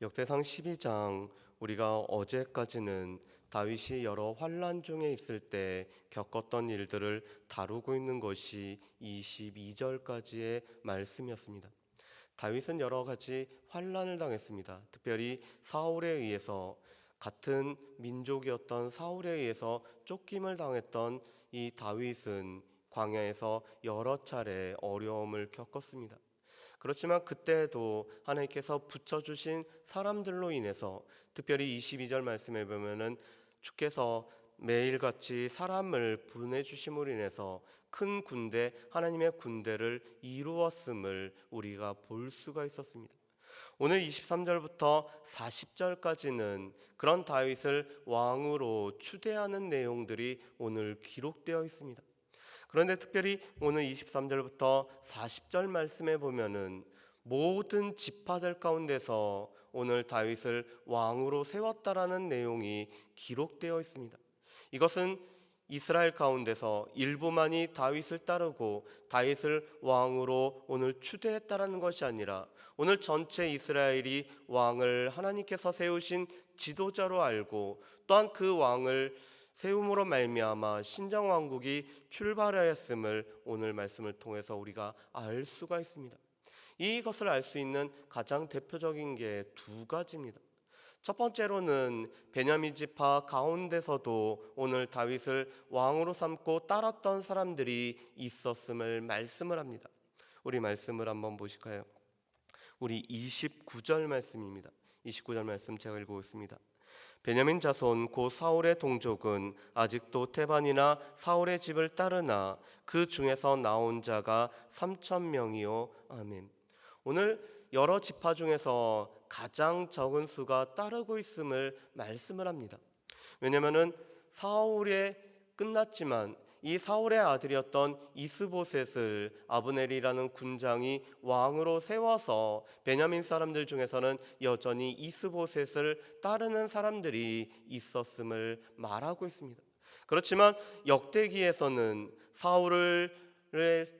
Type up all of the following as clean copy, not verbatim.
역대상 12장, 우리가 어제까지는 다윗이 여러 환난 중에 있을 때 겪었던 일들을 다루고 있는 것이 22절까지의 말씀이었습니다. 다윗은 여러 가지 환난을 당했습니다. 특별히 사울에 의해서, 같은 민족이었던 사울에 의해서 쫓김을 당했던 이 다윗은 광야에서 여러 차례 어려움을 겪었습니다. 그렇지만 그때에도 하나님께서 붙여주신 사람들로 인해서, 특별히 22절 말씀에 보면은 주께서 매일같이 사람을 보내주심으로 인해서 큰 군대, 하나님의 군대를 이루었음을 우리가 볼 수가 있었습니다. 오늘 23절부터 40절까지는 그런 다윗을 왕으로 추대하는 내용들이 오늘 기록되어 있습니다. 그런데 특별히 오늘 23절부터 40절 말씀에 보면은 모든 지파들 가운데서 오늘 다윗을 왕으로 세웠다라는 내용이 기록되어 있습니다. 이것은 이스라엘 가운데서 일부만이 다윗을 따르고 다윗을 왕으로 오늘 추대했다라는 것이 아니라 오늘 전체 이스라엘이 왕을 하나님께서 세우신 지도자로 알고, 또한 그 왕을 세움으로 말미암아 신정왕국이 출발하였음을 오늘 말씀을 통해서 우리가 알 수가 있습니다. 이것을 알 수 있는 가장 대표적인 게 두 가지입니다. 첫 번째로는 베냐민 지파 가운데서도 오늘 다윗을 왕으로 삼고 따랐던 사람들이 있었음을 말씀을 합니다. 우리 말씀을 한번 보실까요? 우리 29절 말씀입니다. 29절 말씀 제가 읽어보겠습니다. 베냐민 자손 곧 사울의 동족은 아직도 테반이나 사울의 집을 따르나 그 중에서 나온 자가 3,000명이요. 아멘. 오늘 여러 지파 중에서 가장 적은 수가 따르고 있음을 말씀을 합니다. 왜냐하면 사울에 끝났지만 이 사울의 아들이었던 이스보셋을 아브넬이라는 군장이 왕으로 세워서 베냐민 사람들 중에서는 여전히 이스보셋을 따르는 사람들이 있었음을 말하고 있습니다. 그렇지만 역대기에서는 사울의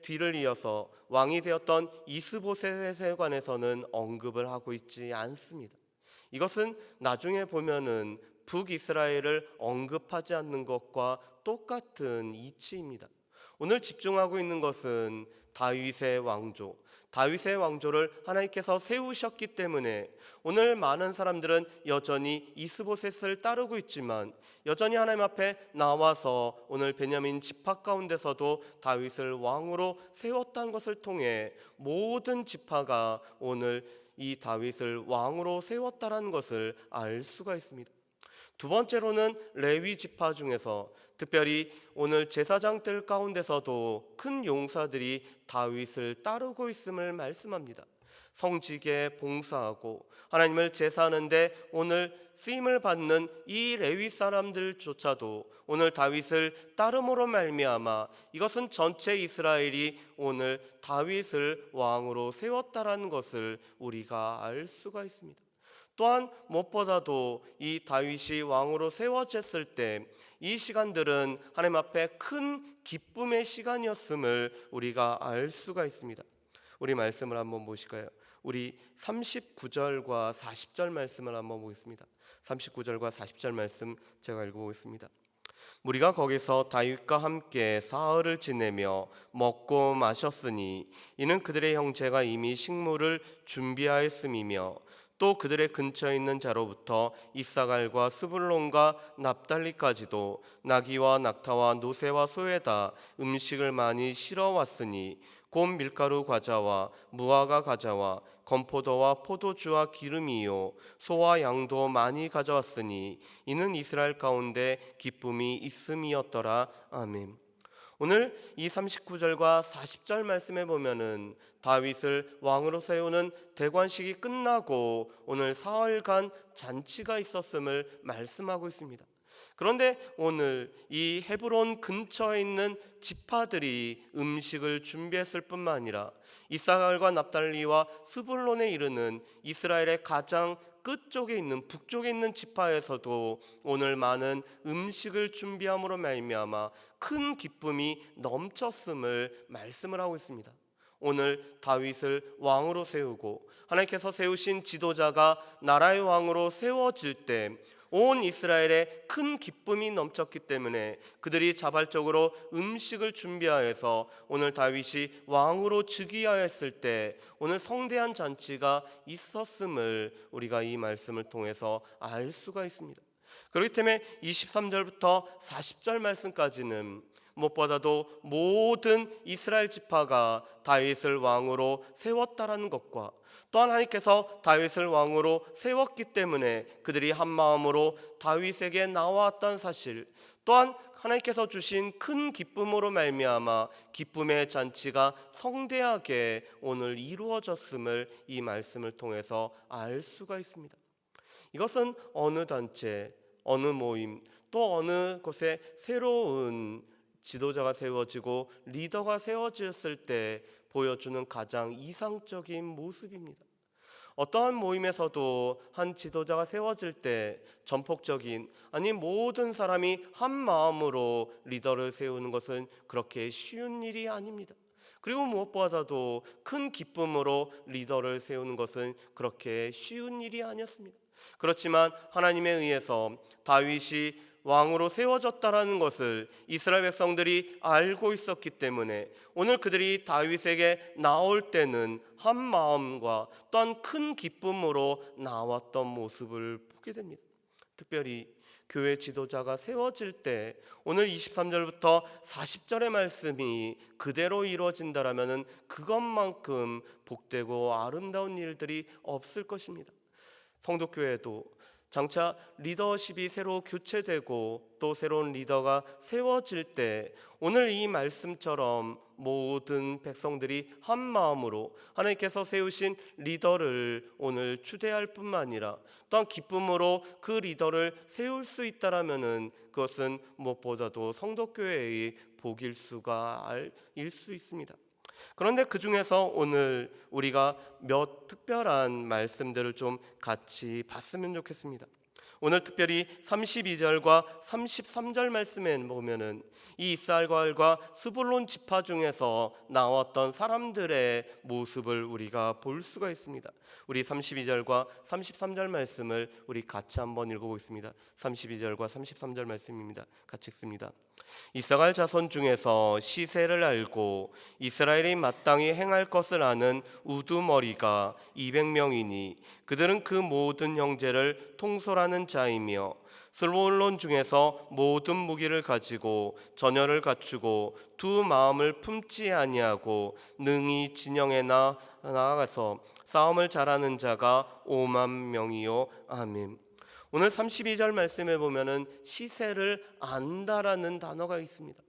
뒤를 이어서 왕이 되었던 이스보셋에 관해서는 언급을 하고 있지 않습니다. 이것은 나중에 보면은 북이스라엘을 언급하지 않는 것과 똑같은 이치입니다. 오늘 집중하고 있는 것은 다윗의 왕조, 다윗의 왕조를 하나님께서 세우셨기 때문에 오늘 많은 사람들은 여전히 이스보셋을 따르고 있지만 여전히 하나님 앞에 나와서 오늘 베냐민 지파 가운데서도 다윗을 왕으로 세웠다는 것을 통해 모든 지파가 오늘 이 다윗을 왕으로 세웠다는 것을 알 수가 있습니다. 두 번째로는 레위 지파 중에서 특별히 오늘 제사장들 가운데서도 큰 용사들이 다윗을 따르고 있음을 말씀합니다. 성직에 봉사하고 하나님을 제사하는데 오늘 쓰임을 받는 이 레위 사람들조차도 오늘 다윗을 따름으로 말미암아 이것은 전체 이스라엘이 오늘 다윗을 왕으로 세웠다라는 것을 우리가 알 수가 있습니다. 또한 무엇보다도 이 다윗이 왕으로 세워졌을 때 이 시간들은 하나님 앞에 큰 기쁨의 시간이었음을 우리가 알 수가 있습니다. 우리 말씀을 한번 보실까요? 우리 39절과 40절 말씀을 한번 보겠습니다. 39절과 40절 말씀 제가 읽어보겠습니다. 우리가 거기서 다윗과 함께 사흘을 지내며 먹고 마셨으니 이는 그들의 형제가 이미 식물을 준비하였음이며 또 그들의 근처에 있는 자로부터 이사갈과 스불론과 납달리까지도 나귀와 낙타와 노새와 소에다 음식을 많이 실어왔으니 곧 밀가루 과자와 무화과 과자와 건포도와 포도주와 기름이요 소와 양도 많이 가져왔으니 이는 이스라엘 가운데 기쁨이 있음이었더라. 아멘. 오늘 이 39절과 40절 말씀에 보면은 다윗을 왕으로 세우는 대관식이 끝나고 오늘 사흘간 잔치가 있었음을 말씀하고 있습니다. 그런데 오늘 이 헤브론 근처에 있는 지파들이 음식을 준비했을 뿐만 아니라 이사갈과 납달리와 스불론에 이르는 이스라엘의 가장 끝쪽에 있는 북쪽에 있는 지파에서도 오늘 많은 음식을 준비함으로 말미암아 큰 기쁨이 넘쳤음을 말씀을 하고 있습니다. 오늘 다윗을 왕으로 세우고 하나님께서 세우신 지도자가 나라의 왕으로 세워질 때 온 이스라엘에 큰 기쁨이 넘쳤기 때문에 그들이 자발적으로 음식을 준비하여서 오늘 다윗이 왕으로 즉위하였을 때 오늘 성대한 잔치가 있었음을 우리가 이 말씀을 통해서 알 수가 있습니다. 그렇기 때문에 23절부터 40절 말씀까지는 무엇보다도 모든 이스라엘 지파가 다윗을 왕으로 세웠다라는 것과 또한 하나님께서 다윗을 왕으로 세웠기 때문에 그들이 한 마음으로 다윗에게 나왔던 사실, 또한 하나님께서 주신 큰 기쁨으로 말미암아 기쁨의 잔치가 성대하게 오늘 이루어졌음을 이 말씀을 통해서 알 수가 있습니다. 이것은 어느 단체, 어느 모임, 또 어느 곳에 새로운 지도자가 세워지고 리더가 세워졌을 때 보여주는 가장 이상적인 모습입니다. 어떠한 모임에서도 한 지도자가 세워질 때 전폭적인, 아니 모든 사람이 한 마음으로 리더를 세우는 것은 그렇게 쉬운 일이 아닙니다. 그리고 무엇보다도 큰 기쁨으로 리더를 세우는 것은 그렇게 쉬운 일이 아니었습니다. 그렇지만 하나님에 의해서 다윗이 왕으로 세워졌다라는 것을 이스라엘 백성들이 알고 있었기 때문에 오늘 그들이 다윗에게 나올 때는 한 마음과 또한 큰 기쁨으로 나왔던 모습을 보게 됩니다. 특별히 교회 지도자가 세워질 때 오늘 23절부터 40절의 말씀이 그대로 이루어진다라면 그것만큼 복되고 아름다운 일들이 없을 것입니다. 성도교회도 장차 리더십이 새로 교체되고 또 새로운 리더가 세워질 때 오늘 이 말씀처럼 모든 백성들이 한 마음으로 하나님께서 세우신 리더를 오늘 추대할 뿐만 아니라 또한 기쁨으로 그 리더를 세울 수 있다라면은 그것은 무엇보다도 성도교회의 복일 수가 일 수 있습니다. 그런데 그 중에서 오늘 우리가 몇 특별한 말씀들을 좀 같이 봤으면 좋겠습니다. 오늘 특별히 32절과 33절 말씀에 보면은 이 이스라엘과 스불론 지파 중에서 나왔던 사람들의 모습을 우리가 볼 수가 있습니다. 우리 32절과 33절 말씀을 우리 같이 한번 읽어보겠습니다. 32절과 33절 말씀입니다. 같이 읽습니다. 이사갈 자손 중에서 시세를 알고 이스라엘이 마땅히 행할 것을 아는 우두머리가 200명이니 그들은 그 모든 형제를 통솔하는 자이며 스불론 중에서 모든 무기를 가지고 전열을 갖추고 두 마음을 품지 아니하고 능히 진영에 나아가서 싸움을 잘하는 자가 5만 명이요. 아멘. 오늘 32절 말씀에 보면은 시세를 안다라는 단어가 있습니다.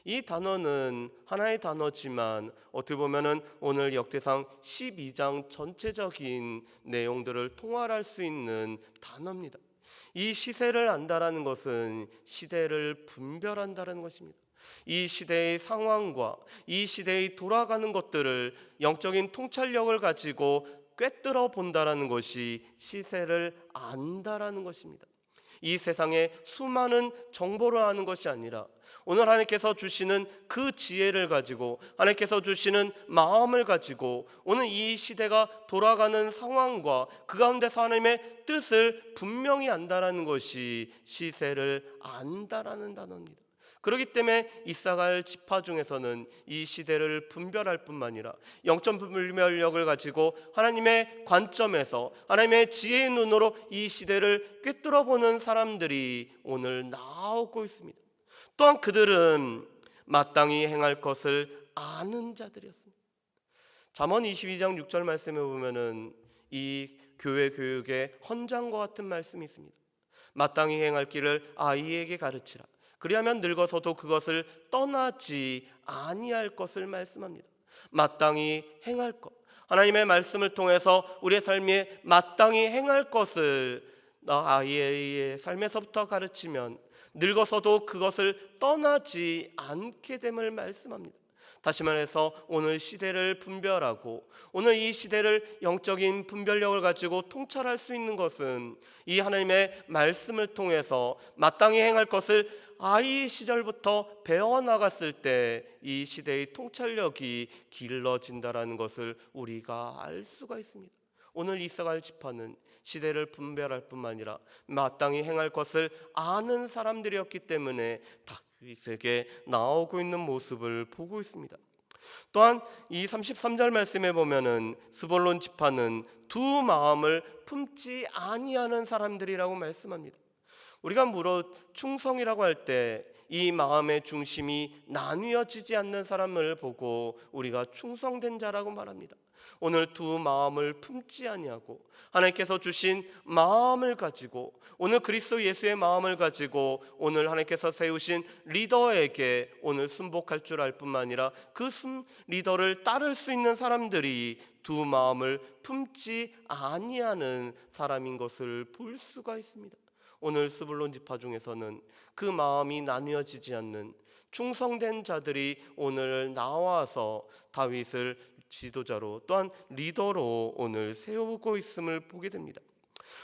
이 단어는 하나의 단어지만 어떻게 보면은 오늘 역대상 12장 전체적인 내용들을 통할할 수 있는 단어입니다. 이 시세를 안다라는 것은 시대를 분별한다는 것입니다. 이 시대의 상황과 이 시대의 돌아가는 것들을 영적인 통찰력을 가지고 꿰뚫어 본다라는 것이 시세를 안다라는 것입니다. 이 세상에 수많은 정보를 아는 것이 아니라 오늘 하나님께서 주시는 그 지혜를 가지고 하나님께서 주시는 마음을 가지고 오늘 이 시대가 돌아가는 상황과 그 가운데서 하나님의 뜻을 분명히 안다라는 것이 시세를 안다라는 단어입니다. 그렇기 때문에 이사갈 지파 중에서는 이 시대를 분별할 뿐만 아니라 영적 분별력을 가지고 하나님의 관점에서 하나님의 지혜의 눈으로 이 시대를 꿰뚫어보는 사람들이 오늘 나오고 있습니다. 또한 그들은 마땅히 행할 것을 아는 자들이었습니다. 잠언 22장 6절 말씀에 보면은 이 교회 교육의 헌장과 같은 말씀이 있습니다. 마땅히 행할 길을 아이에게 가르치라. 그리하면 늙어서도 그것을 떠나지 아니할 것을 말씀합니다. 마땅히 행할 것, 하나님의 말씀을 통해서 우리의 삶에 마땅히 행할 것을 아이의 삶에서부터 가르치면 늙어서도 그것을 떠나지 않게 됨을 말씀합니다. 다시 말해서 오늘 시대를 분별하고 오늘 이 시대를 영적인 분별력을 가지고 통찰할 수 있는 것은 이 하나님의 말씀을 통해서 마땅히 행할 것을 아이 시절부터 배워나갔을 때 이 시대의 통찰력이 길러진다라는 것을 우리가 알 수가 있습니다. 오늘 이스라엘 지파는 시대를 분별할 뿐만 아니라 마땅히 행할 것을 아는 사람들이었기 때문에 다윗에게 나오고 있는 모습을 보고 있습니다. 또한 이 33절 말씀에 보면은 스볼론 지파는 두 마음을 품지 아니하는 사람들이라고 말씀합니다. 우리가 물어 충성이라고 할 때 이 마음의 중심이 나뉘어지지 않는 사람을 보고 우리가 충성된 자라고 말합니다. 오늘 두 마음을 품지 아니하고 하나님께서 주신 마음을 가지고 오늘 그리스도 예수의 마음을 가지고 오늘 하나님께서 세우신 리더에게 오늘 순복할 줄 알 뿐만 아니라 그 리더를 따를 수 있는 사람들이 두 마음을 품지 아니하는 사람인 것을 볼 수가 있습니다. 오늘 스불론 지파 중에서는 그 마음이 나뉘어지지 않는 충성된 자들이 오늘 나와서 다윗을 지도자로 또한 리더로 오늘 세우고 있음을 보게 됩니다.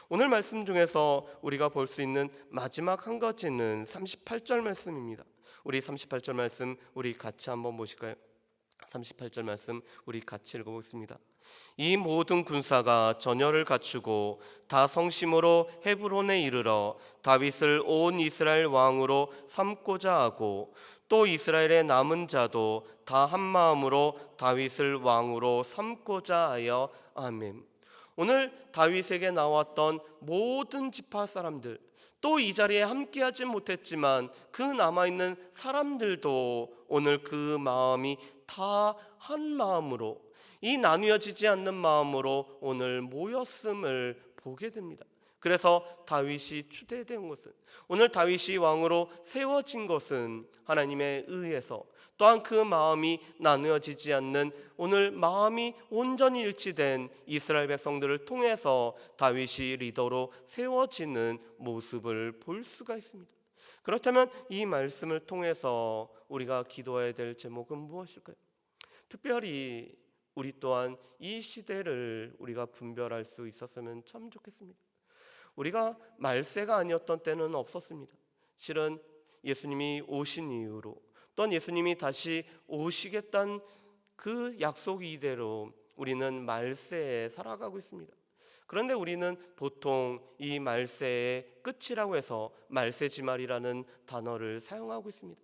오늘 말씀 중에서 우리가 볼 수 있는 마지막 한 가지는 38절 말씀입니다. 우리 38절 말씀 우리 같이 한번 보실까요? 38절 말씀 우리 같이 읽어보겠습니다. 이 모든 군사가 전열을 갖추고 다 성심으로 헤브론에 이르러 다윗을 온 이스라엘 왕으로 삼고자 하고 또 이스라엘의 남은 자도 다 한 마음으로 다윗을 왕으로 삼고자 하여 아멘. 오늘 다윗에게 나왔던 모든 지파 사람들 또 이 자리에 함께하지 못했지만 그 남아있는 사람들도 오늘 그 마음이 다 한 마음으로 이 나뉘어지지 않는 마음으로 오늘 모였음을 보게 됩니다. 그래서 다윗이 추대된 것은 오늘 다윗이 왕으로 세워진 것은 하나님의 의에서 또한 그 마음이 나누어지지 않는 오늘 마음이 온전히 일치된 이스라엘 백성들을 통해서 다윗이 리더로 세워지는 모습을 볼 수가 있습니다. 그렇다면 이 말씀을 통해서 우리가 기도해야 될 제목은 무엇일까요? 특별히 우리 또한 이 시대를 우리가 분별할 수 있었으면 참 좋겠습니다. 우리가 말세가 아니었던 때는 없었습니다. 실은 예수님이 오신 이후로 또한 예수님이 다시 오시겠다는 그 약속 이대로 우리는 말세에 살아가고 있습니다. 그런데 우리는 보통 이 말세의 끝이라고 해서 말세지말이라는 단어를 사용하고 있습니다.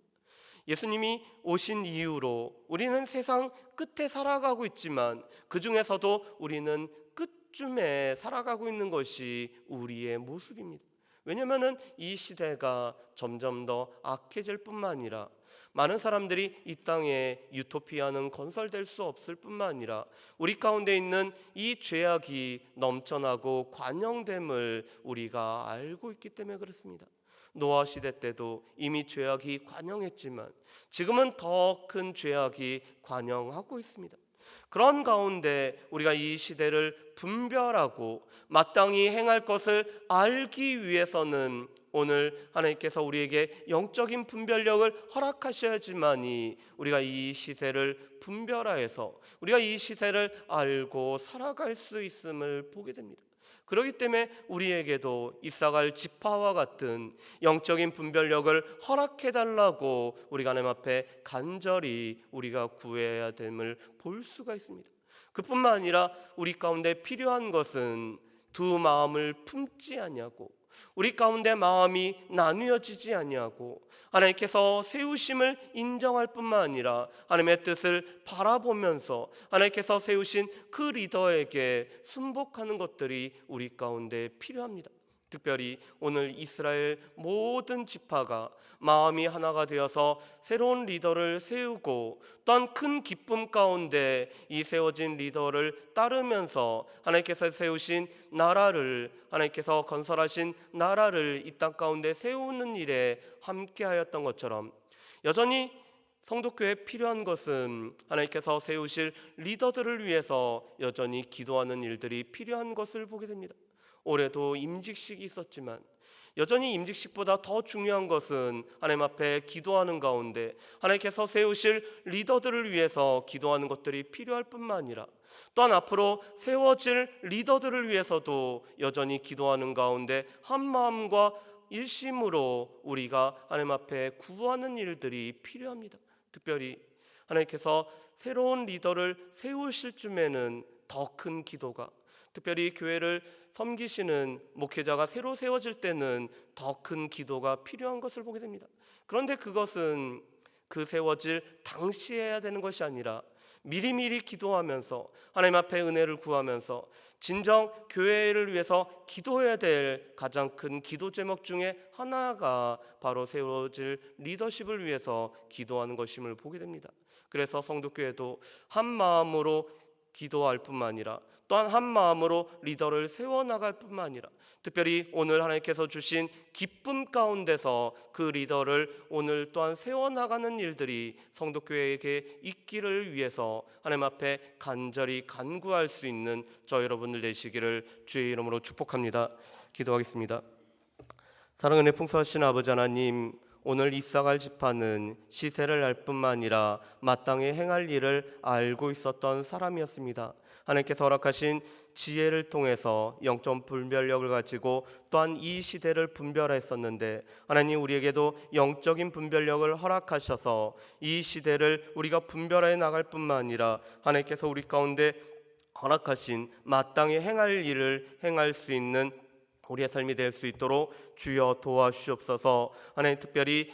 예수님이 오신 이후로 우리는 세상 끝에 살아가고 있지만 그 중에서도 우리는 끝쯤에 살아가고 있는 것이 우리의 모습입니다. 왜냐하면 이 시대가 점점 더 악해질 뿐만 아니라 많은 사람들이 이 땅에 유토피아는 건설될 수 없을 뿐만 아니라 우리 가운데 있는 이 죄악이 넘쳐나고 관영됨을 우리가 알고 있기 때문에 그렇습니다. 노아 시대 때도 이미 죄악이 관영했지만 지금은 더 큰 죄악이 관영하고 있습니다. 그런 가운데 우리가 이 시대를 분별하고 마땅히 행할 것을 알기 위해서는 오늘 하나님께서 우리에게 영적인 분별력을 허락하셔야지만이 우리가 이 시세를 분별하여서 우리가 이 시세를 알고 살아갈 수 있음을 보게 됩니다. 그렇기 때문에 우리에게도 이사갈 지파와 같은 영적인 분별력을 허락해달라고 우리가 하나님 앞에 간절히 우리가 구해야 됨을 볼 수가 있습니다. 그뿐만 아니라 우리 가운데 필요한 것은 두 마음을 품지 아니하고 우리 가운데 마음이 나뉘어지지 아니하고 하나님께서 세우심을 인정할 뿐만 아니라 하나님의 뜻을 바라보면서 하나님께서 세우신 그 리더에게 순복하는 것들이 우리 가운데 필요합니다. 특별히 오늘 이스라엘 모든 지파가 마음이 하나가 되어서 새로운 리더를 세우고 또한 큰 기쁨 가운데 이 세워진 리더를 따르면서 하나님께서 세우신 나라를 하나님께서 건설하신 나라를 이 땅 가운데 세우는 일에 함께하였던 것처럼 여전히 성도교회에 필요한 것은 하나님께서 세우실 리더들을 위해서 여전히 기도하는 일들이 필요한 것을 보게 됩니다. 올해도 임직식이 있었지만 여전히 임직식보다 더 중요한 것은 하나님 앞에 기도하는 가운데 하나님께서 세우실 리더들을 위해서 기도하는 것들이 필요할 뿐만 아니라 또한 앞으로 세워질 리더들을 위해서도 여전히 기도하는 가운데 한 마음과 일심으로 우리가 하나님 앞에 구하는 일들이 필요합니다. 특별히 하나님께서 새로운 리더를 세우실 쯤에는 더 큰 기도가, 특별히 교회를 섬기시는 목회자가 새로 세워질 때는 더 큰 기도가 필요한 것을 보게 됩니다. 그런데 그것은 그 세워질 당시에 해야 되는 것이 아니라 미리미리 기도하면서 하나님 앞에 은혜를 구하면서 진정 교회를 위해서 기도해야 될 가장 큰 기도 제목 중에 하나가 바로 세워질 리더십을 위해서 기도하는 것임을 보게 됩니다. 그래서 성도교회도 한 마음으로 기도할 뿐만 아니라 또한 한 마음으로 리더를 세워나갈 뿐만 아니라 특별히 오늘 하나님께서 주신 기쁨 가운데서 그 리더를 오늘 또한 세워나가는 일들이 성도교회에게 있기를 위해서 하나님 앞에 간절히 간구할 수 있는 저 여러분들 되시기를 주의 이름으로 축복합니다. 기도하겠습니다. 사랑은혜 풍성하신 아버지 하나님, 오늘 이사갈 지파는 시세를 알 뿐만 아니라 마땅히 행할 일을 알고 있었던 사람이었습니다. 하나님께서 허락하신 지혜를 통해서 영적 분별력을 가지고 또한 이 시대를 분별했었는데 하나님 우리에게도 영적인 분별력을 허락하셔서 이 시대를 우리가 분별해 나갈 뿐만 아니라 하나님께서 우리 가운데 허락하신 마땅히 행할 일을 행할 수 있는 우리의 삶이 될 수 있도록 주여 도와주시옵소서. 하나님 특별히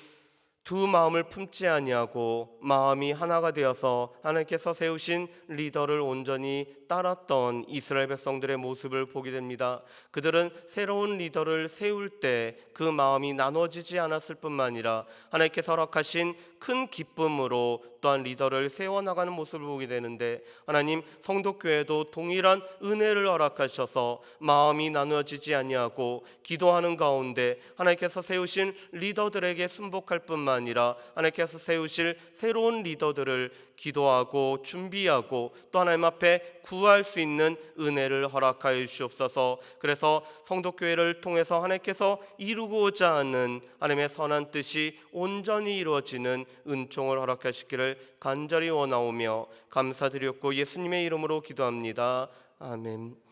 두 마음을 품지 아니하고 마음이 하나가 되어서 하나님께서 세우신 리더를 온전히 따랐던 이스라엘 백성들의 모습을 보게 됩니다. 그들은 새로운 리더를 세울 때 그 마음이 나눠지지 않았을 뿐만 아니라 하나님께서 허락하신 큰 기쁨으로 또한 리더를 세워나가는 모습을 보게 되는데 하나님 성도교회도 동일한 은혜를 허락하셔서 마음이 나눠지지 아니하고 기도하는 가운데 하나님께서 세우신 리더들에게 순복할 뿐만 아니라 하나님께서 세우실 새로운 리더들을 기도하고 준비하고 또 하나님 앞에 구할 수 있는 은혜를 허락하여 주시옵소서. 그래서 성도교회를 통해서 하나님께서 이루고자 하는 하나님의 선한 뜻이 온전히 이루어지는 은총을 허락하시기를 간절히 원하오며 감사드렸고 예수님의 이름으로 기도합니다. 아멘.